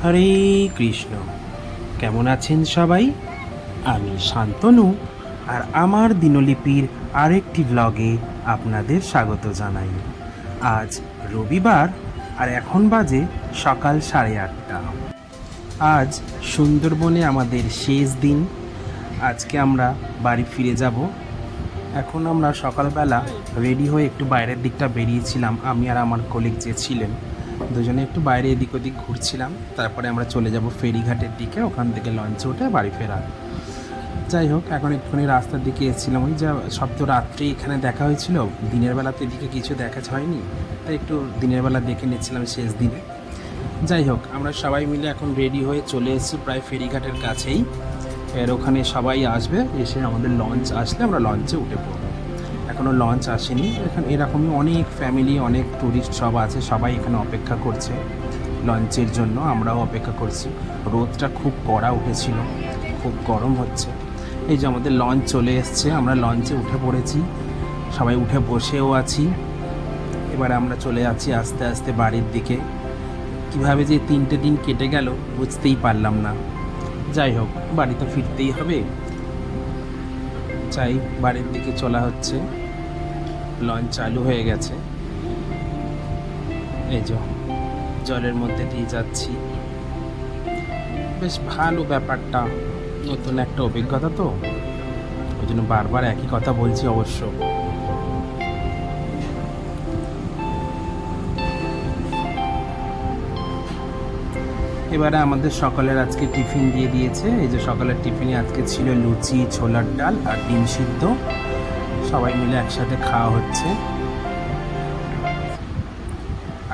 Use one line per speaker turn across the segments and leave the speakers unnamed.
হরে কৃষ্ণ। কেমন আছেন সবাই? আমি শান্তনু, আর আমার দিনলিপির আরেকটি ব্লগে আপনাদের স্বাগত জানাই। আজ রবিবার, আর এখন বাজে সকাল 8:30। আজ সুন্দরবনে আমাদের শেষ দিন। আজকে আমরা বাড়ি ফিরে যাব। এখন আমরা সকালবেলা রেডি হয়ে একটু বাইরের দিকটা বেরিয়েছিলাম, আমি আর আমার কলিগ যে ছিলেন দুজনে একটু বাইরে এদিক ওদিক ঘুরছিলাম। তারপরে আমরা চলে যাব ফেরিঘাটের দিকে, ওখান থেকে লঞ্চে উঠে বাড়ি ফেরা। যাই হোক, এখন একটুখানি রাস্তার দিকে এসেছিলাম। ওই যা সব তো রাত্রি এখানে দেখা হয়েছিল, দিনের বেলা তো এদিকে কিছু দেখা হয়নি, তাই একটু দিনের বেলা দেখে নিচ্ছিলাম শেষ দিনে। যাই হোক, আমরা সবাই মিলে এখন রেডি হয়ে চলে এসেছি প্রায় ফেরিঘাটের কাছেই। এর ওখানে সবাই আসবে, এসে আমাদের লঞ্চ আসলে আমরা লঞ্চে উঠে পড়ব। এখনও লঞ্চ আসেনি। এখানে এরকমই অনেক ফ্যামিলি, অনেক ট্যুরিস্ট সব আছে, সবাই এখানে অপেক্ষা করছে লঞ্চের জন্য। আমরাও অপেক্ষা করছি। রোদটা খুব কড়া উঠেছিল, খুব গরম হচ্ছে। এই যে আমাদের লঞ্চ চলে এসছে, আমরা লঞ্চে উঠে পড়েছি, সবাই উঠে বসেও আছি। এবারে আমরা চলে যাচ্ছি আস্তে আস্তে বাড়ির দিকে। কীভাবে যে 3টে দিন কেটে গেল বুঝতেই পারলাম না। যাই হোক, বাড়ি তো ফিরতেই হবে, চাই বাড়ির দিকে চলা হচ্ছে। লঞ্চ চালু হয়ে গেছে, এই যে জলের মধ্যে দিয়ে যাচ্ছি। বেশ ভালো ব্যাপারটা, নতুন একটা অভিজ্ঞতা তো, ওই জন্য বারবার একই কথা বলছি অবশ্য। এবারে আমাদের সকালের আজকে টিফিন দিয়ে দিয়েছে। এই যে সকালের টিফিনে আজকে ছিল লুচি, ছোলার ডাল আর ডিম সিদ্ধ। সবাই মিলে একসাথে খাওয়া হচ্ছে।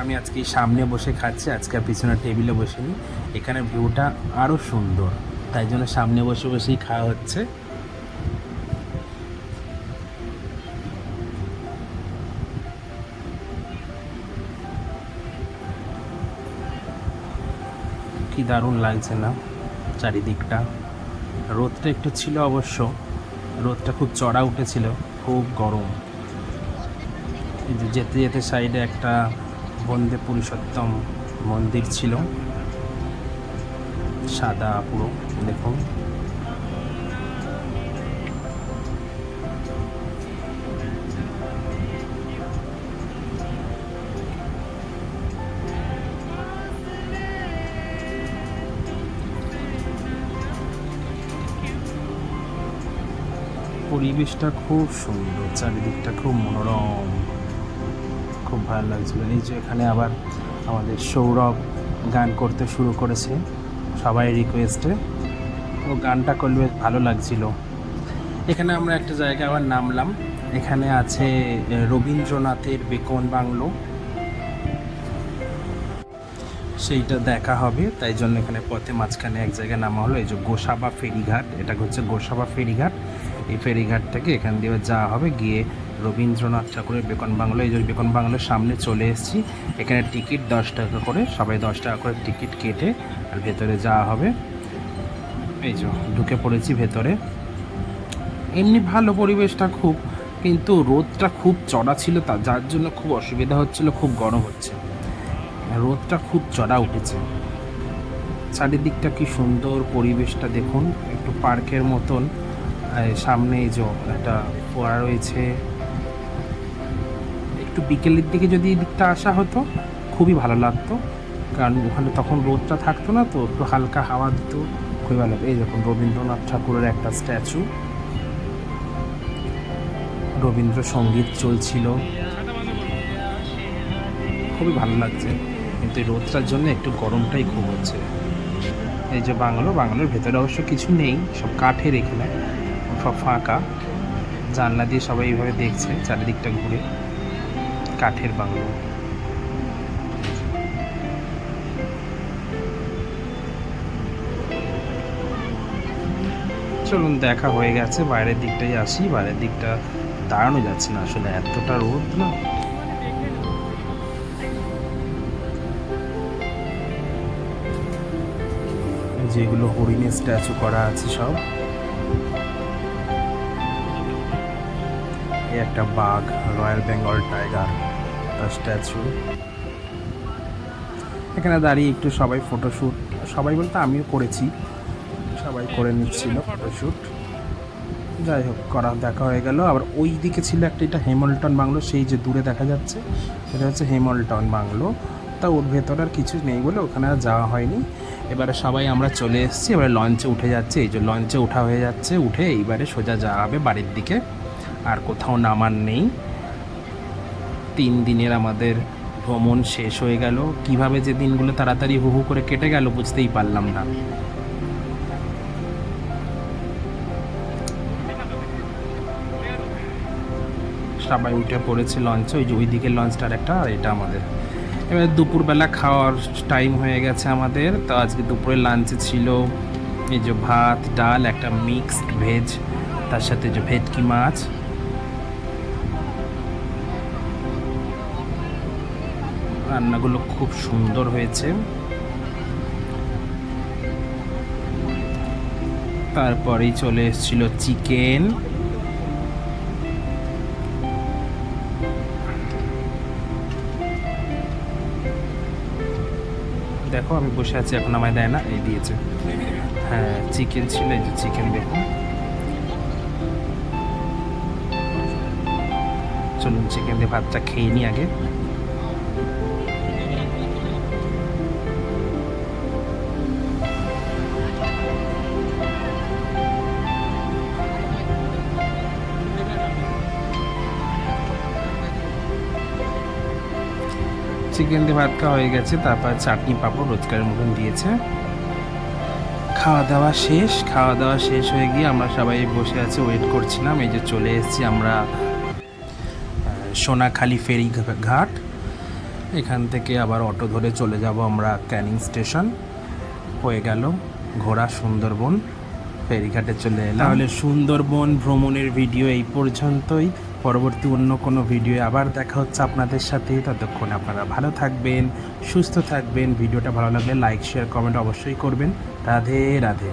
আমি আজকে সামনে বসে খাচ্ছি, আজকে পিছনের টেবিলে বসিনি। এখানে ভিউটা আরও সুন্দর, তাই জন্য সামনে বসে বসেই খাওয়া হচ্ছে। কি দারুণ লাগছে না চারিদিকটা। রোদটা একটু ছিল অবশ্য, রোদটা খুব চড়া উঠেছিল, খুব গরম। এই যে যেতে যেতে সাইডে একটা বন্দে পুরুষোত্তম মন্দির ছিল, সাদা পুরো, দেখুন। পরিবেশটা খুব সুন্দর, চারিদিকটা খুব মনোরম, খুব ভালো লাগছিল। এই যে এখানে আবার আমাদের সৌরভ গান করতে শুরু করেছে সবাই রিকোয়েস্টে। ও গানটা করলে বেশ ভালো লাগছিল। এখানে আমরা একটা জায়গায় আবার নামলাম, এখানে আছে রবীন্দ্রনাথের বেকন বাংলো, সেইটা দেখা হবে, তাই জন্য এখানে পথে মাঝখানে এক জায়গায় নামা হলো। এই যে গোসাবা ফেরিঘাট, এটা হচ্ছে গোসাবা ফেরিঘাট। এই ফেরিঘাট থেকে এখান দিয়ে যাওয়া হবে, গিয়ে রবীন্দ্রনাথ ঠাকুরের বেকন বাংলো। এই যে বেকন বাংলোর সামনে চলে এসেছি। এখানে টিকিট 10 টাকা করে, সবাই 10 টাকা করে টিকিট কেটে আর ভেতরে যাওয়া হবে। এই যে ঢুকে পড়েছি ভেতরে। এমনি ভালো পরিবেশটা খুব, কিন্তু রোদটা খুব চড়া ছিল, যার জন্য খুব অসুবিধা হচ্ছিল, খুব গরম হচ্ছে। রোদটা খুব চড়া উঠেছে। চারিদিকটা কি সুন্দর পরিবেশটা দেখুন, একটু পার্কের মতন। সামনে এই যে একটা ফোয়ারা রয়েছে। একটু বিকেলের দিকে যদি এই দিকটা আসা হতো খুবই ভালো লাগতো, কারণ ওখানে তখন রোদটা থাকতো না, তো একটু হালকা হাওয়া দিত, খুবই ভালো লাগতো। এই দেখুন রবীন্দ্রনাথ ঠাকুরের একটা স্ট্যাচু, রবীন্দ্রসঙ্গীত চলছিল, খুবই ভালো লাগছে। কিন্তু এই রোদটার জন্য একটু গরমটাই খুব হচ্ছে। এই যে বাংলোর ভেতরে অবশ্য কিছু নেই, সব কাঠের, এখানে সব ফাঁকা। জানলা দিয়ে সবাই এইভাবে দেখছে চারিদিকটা ঘুরে। কাঠের বাংলো। চলুন, দেখা হয়ে গেছে, বাইরের দিকটাই আসি। বাইরের দিকটা দাঁড়ানো যাচ্ছে না আসলে, এতটা রোদ না। যেগুলো হরিণের স্ট্যাচু করা আছে সব। এই একটা বাঘ, রয়্যাল বেঙ্গল টাইগার, তার স্ট্যাচু। এখানে দাঁড়িয়ে একটু সবাই ফটোশ্যুট সবাই বলতে আমিও করেছি, সবাই করে নিচ্ছিল ফটোশ্যুট। যাই হোক, দেখা হয়ে গেল। আবার ওই দিকে ছিল একটা, এটা হেমল্টন বাংলো, সেই যে দূরে দেখা যাচ্ছে এটা হচ্ছে হেমল্টন বাংলো। তা ওর ভেতরে আর কিছু নেই বলে ওখানে আর যাওয়া হয়নি। এবারে সবাই আমরা চলে এসেছি, এবারে লঞ্চে উঠে যাচ্ছে। এই যে লঞ্চে ওঠা হয়ে যাচ্ছে, উঠে এইবারে সোজা যাওয়া হবে বাড়ির দিকে, আর কোথাও নামার নেই। 3 দিনের আমাদের ভ্রমণ শেষ হয়ে গেল। কিভাবে যে দিনগুলো তাড়াতাড়ি হু হু করে কেটে গেল বুঝতেই পারলাম না। সবাই উঠে পড়েছে লঞ্চে, ওই যে ওই দিকের লঞ্চটার একটা, আর এটা আমাদের। এবার দুপুরবেলা খাওয়ার টাইম হয়ে গেছে আমাদের। তো আজকে দুপুরে লাঞ্চে ছিল এই যে ভাত, ডাল, একটা মিক্সড ভেজ, তার সাথে যে ভেটকি মাছ। রান্নাগুলো খুব সুন্দর হয়েছে। তারপরেই চলে এসেছিল চিকেন। দেখো আমি বসে আছি, এখন আমায় দেয় না, এই দিয়েছে। হ্যাঁ চিকেন ছিল, এই যে চিকেন দেখুন। চলুন চিকেন দিয়ে ভাতটা খেয়ে নিই আগে। চিকেন দিয়ে ভাত খাওয়া হয়ে গেছে, তারপর চাটনি পাঁপড় রোজকারের মতন দিয়েছে। খাওয়া দাওয়া শেষ হয়ে গিয়ে আমরা সবাই বসে আছি, ওয়েট করছিলাম। এই যে চলে এসেছি আমরা সোনাখালি ফেরি ঘাট। এখান থেকে আবার অটো ধরে চলে যাব আমরা ক্যানিং স্টেশন। হয়ে গেল ঘোরা সুন্দরবন, ফেরিঘাটে চলে এলাম। তাহলে সুন্দরবন ভ্রমণের ভিডিও এই পর্যন্তই। পরবর্তী অন্য কোনো ভিডিও আবার দেখা হচ্ছে আপনাদের সাথে। ততক্ষণ আপনারা ভালো থাকবেন, সুস্থ থাকবেন। ভিডিওটা ভালো লাগলে লাইক, শেয়ার, কমেন্ট অবশ্যই করবেন। রাধে রাধে।